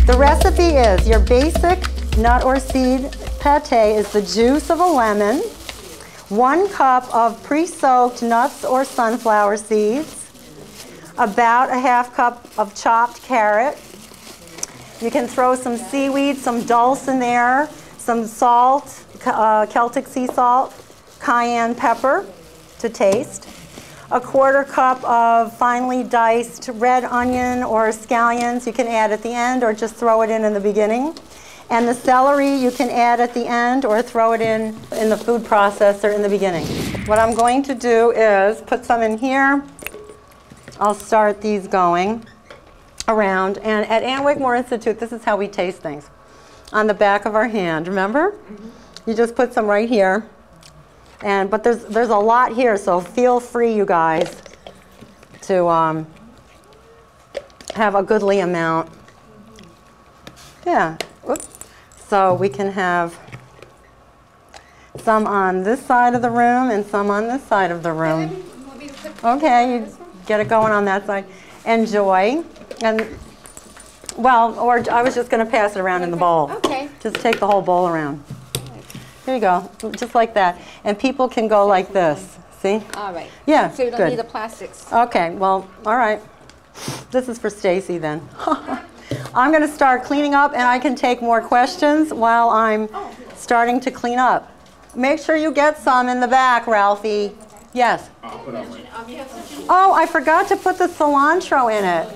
The recipe is your basic nut or seed pate is the juice of a lemon, 1 cup of pre-soaked nuts or sunflower seeds, about a ½ cup of chopped carrot. You can throw some seaweed, some dulse in there, some salt, Celtic sea salt, cayenne pepper to taste, a 1/4 cup of finely diced red onion or scallions you can add at the end or just throw it in the beginning. And the celery you can add at the end or throw it in the food processor in the beginning. What I'm going to do is put some in here. I'll start these going around. And at Ann Wigmore Institute, this is how we taste things. On the back of our hand, remember? Mm-hmm. You just put some right here. But there's a lot here, so feel free, you guys, to have a goodly amount. Yeah. Oops. So we can have some on this side of the room and some on this side of the room. Okay, you get it going on that side. Enjoy. And, well, or I was just going to pass it around in the bowl. Okay. Just take the whole bowl around. Here you go, just like that. And people can go like this. See? All right. Yeah, so you don't good. need the plastics. Okay, well, all right. This is for Stacy then. I'm going to start cleaning up, and I can take more questions while I'm starting to clean up. Make sure you get some in the back, Ralphie. Yes? Oh, I forgot to put the cilantro in it.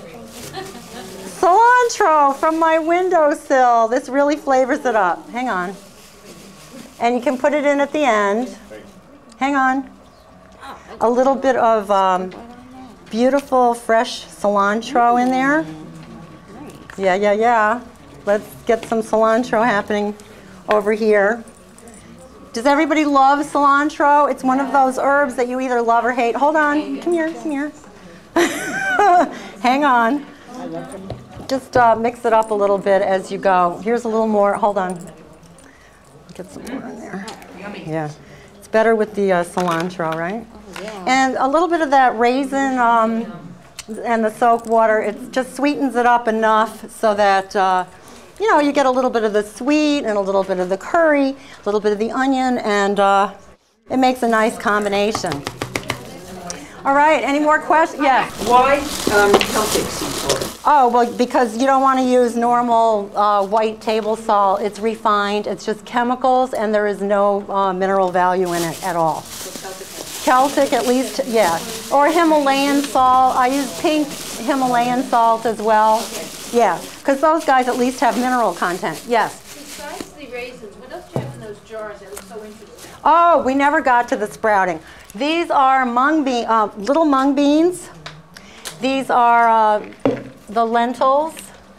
Cilantro from my windowsill. This really flavors it up. Hang on. And you can put it in at the end. Hang on. A little bit of beautiful fresh cilantro in there. Yeah, yeah, yeah. Let's get some cilantro happening over here. Does everybody love cilantro? It's one of those herbs that you either love or hate. Hold on. Come here, come here. Hang on. Just mix it up a little bit as you go. Here's a little more. Hold on. Get some more in there. Yeah. It's better with the cilantro, right? Oh, yeah. And a little bit of that raisin and the soak water, it just sweetens it up enough so that, you know, you get a little bit of the sweet and a little bit of the curry, a little bit of the onion, and it makes a nice combination. All right, any more questions? Yeah. Why Celtic sea salt? Oh, well, because you don't want to use normal white table salt. It's refined. It's just chemicals, and there is no mineral value in it at all. Celtic, at least, yeah. Or Himalayan salt. I use pink Himalayan salt as well. Yeah, because those guys at least have mineral content. Yes? Besides the raisins, what else do you have in those jars that look so interesting? Oh, we never got to the sprouting. These are mung bean, little mung beans. These are the lentils,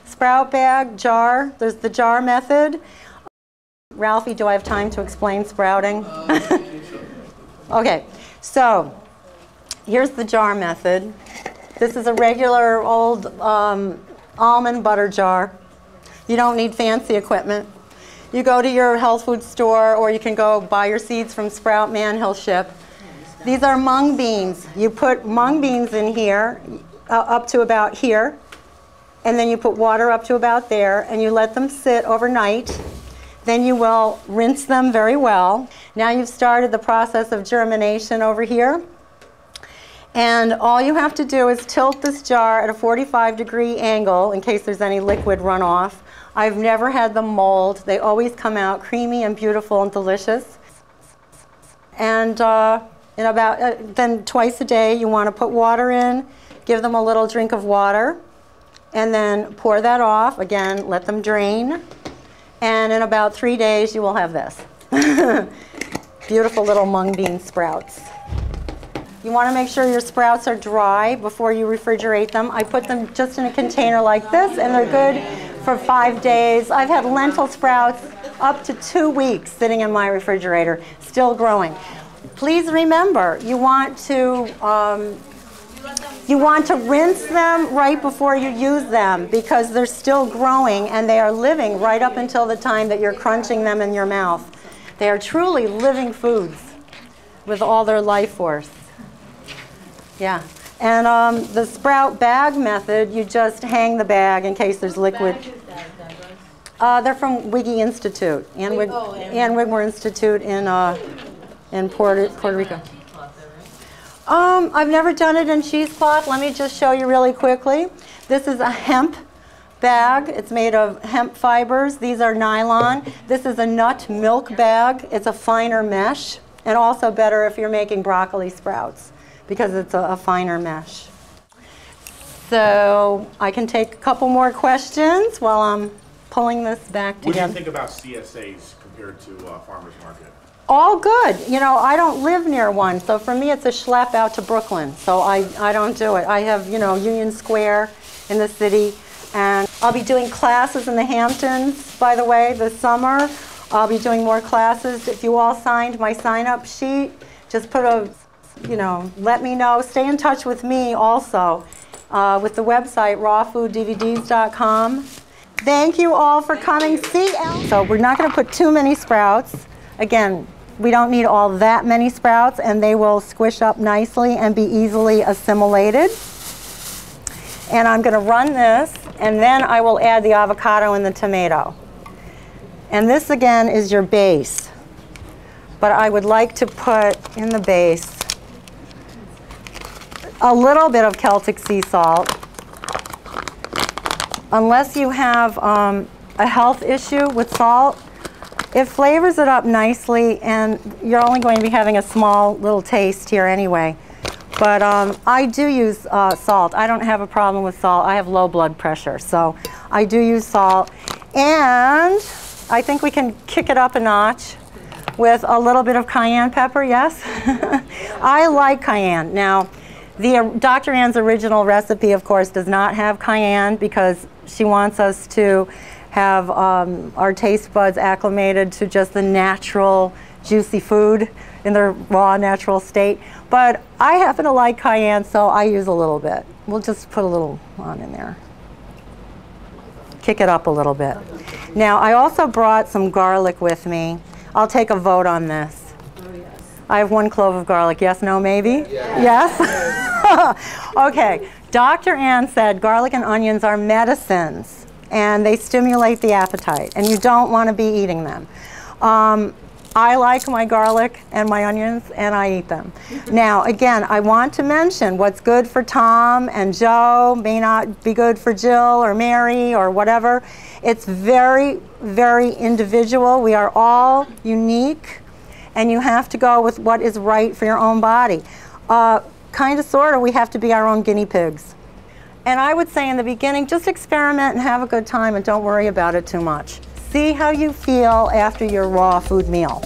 sprout bag, jar. There's the jar method. Ralphie, do I have time to explain sprouting? Okay, so here's the jar method. This is a regular old almond butter jar. You don't need fancy equipment. You go to your health food store, or you can go buy your seeds from Sprout Man, he'll ship. These are mung beans. You put mung beans in here, up to about here, and then you put water up to about there, and you let them sit overnight. Then you will rinse them very well. Now you've started the process of germination over here. And all you have to do is tilt this jar at a 45-degree angle in case there's any liquid runoff. I've never had them mold. They always come out creamy and beautiful and delicious. And then twice a day you want to put water in, give them a little drink of water, and then pour that off. Again, let them drain. And in about 3 days you will have this. Beautiful little mung bean sprouts. You want to make sure your sprouts are dry before you refrigerate them. I put them just in a container like this, and they're good for 5 days. I've had lentil sprouts up to 2 weeks sitting in my refrigerator, still growing. Please remember, you want to rinse them right before you use them, because they're still growing and they are living right up until the time that you're crunching them in your mouth. They are truly living foods with all their life force. Yeah, and the sprout bag method, you just hang the bag in case there's liquid. They're from Wiggy Institute, Ann Wigmore Institute in Puerto Rico. I've never done it in cheesecloth. Let me just show you really quickly. This is a hemp bag. It's made of hemp fibers. These are nylon. This is a nut milk bag. It's a finer mesh, and also better if you're making broccoli sprouts because it's a finer mesh. So I can take a couple more questions while I'm pulling this back together. What do you think about CSAs compared to farmers market? All good. You know, I don't live near one, so for me it's a schlep out to Brooklyn, so I don't do it. I have, you know, Union Square in the city, and I'll be doing classes in the Hamptons, by the way, this summer. I'll be doing more classes. If you all signed my sign-up sheet, just put a, you know, let me know. Stay in touch with me also with the website, rawfooddvds.com. Thank you all for coming. So we're not going to put too many sprouts. Again, we don't need all that many sprouts, and they will squish up nicely and be easily assimilated. And I'm going to run this, and then I will add the avocado and the tomato. And this, again, is your base. But I would like to put in the base a little bit of Celtic sea salt. Unless you have a health issue with salt, it flavors it up nicely, and you're only going to be having a small little taste here anyway. But I do use salt. I don't have a problem with salt. I have low blood pressure, so I do use salt. And I think we can kick it up a notch with a little bit of cayenne pepper, yes? I like cayenne. Now, Dr. Ann's original recipe, of course, does not have cayenne because she wants us to have our taste buds acclimated to just the natural, juicy food in their raw, natural state. But I happen to like cayenne, so I use a little bit. We'll just put a little on in there. Kick it up a little bit. Now, I also brought some garlic with me. I'll take a vote on this. Oh, yes. I have 1 clove of garlic. Yes, no, maybe? Yeah. Yes? Okay. Dr. Ann said garlic and onions are medicines, and they stimulate the appetite, and you don't want to be eating them. I like my garlic and my onions, and I eat them. Now, again, I want to mention what's good for Tom and Joe may not be good for Jill or Mary or whatever. It's very, very individual. We are all unique, and you have to go with what is right for your own body. Kind of, sort of, we have to be our own guinea pigs. And I would say in the beginning, just experiment and have a good time and don't worry about it too much. See how you feel after your raw food meal.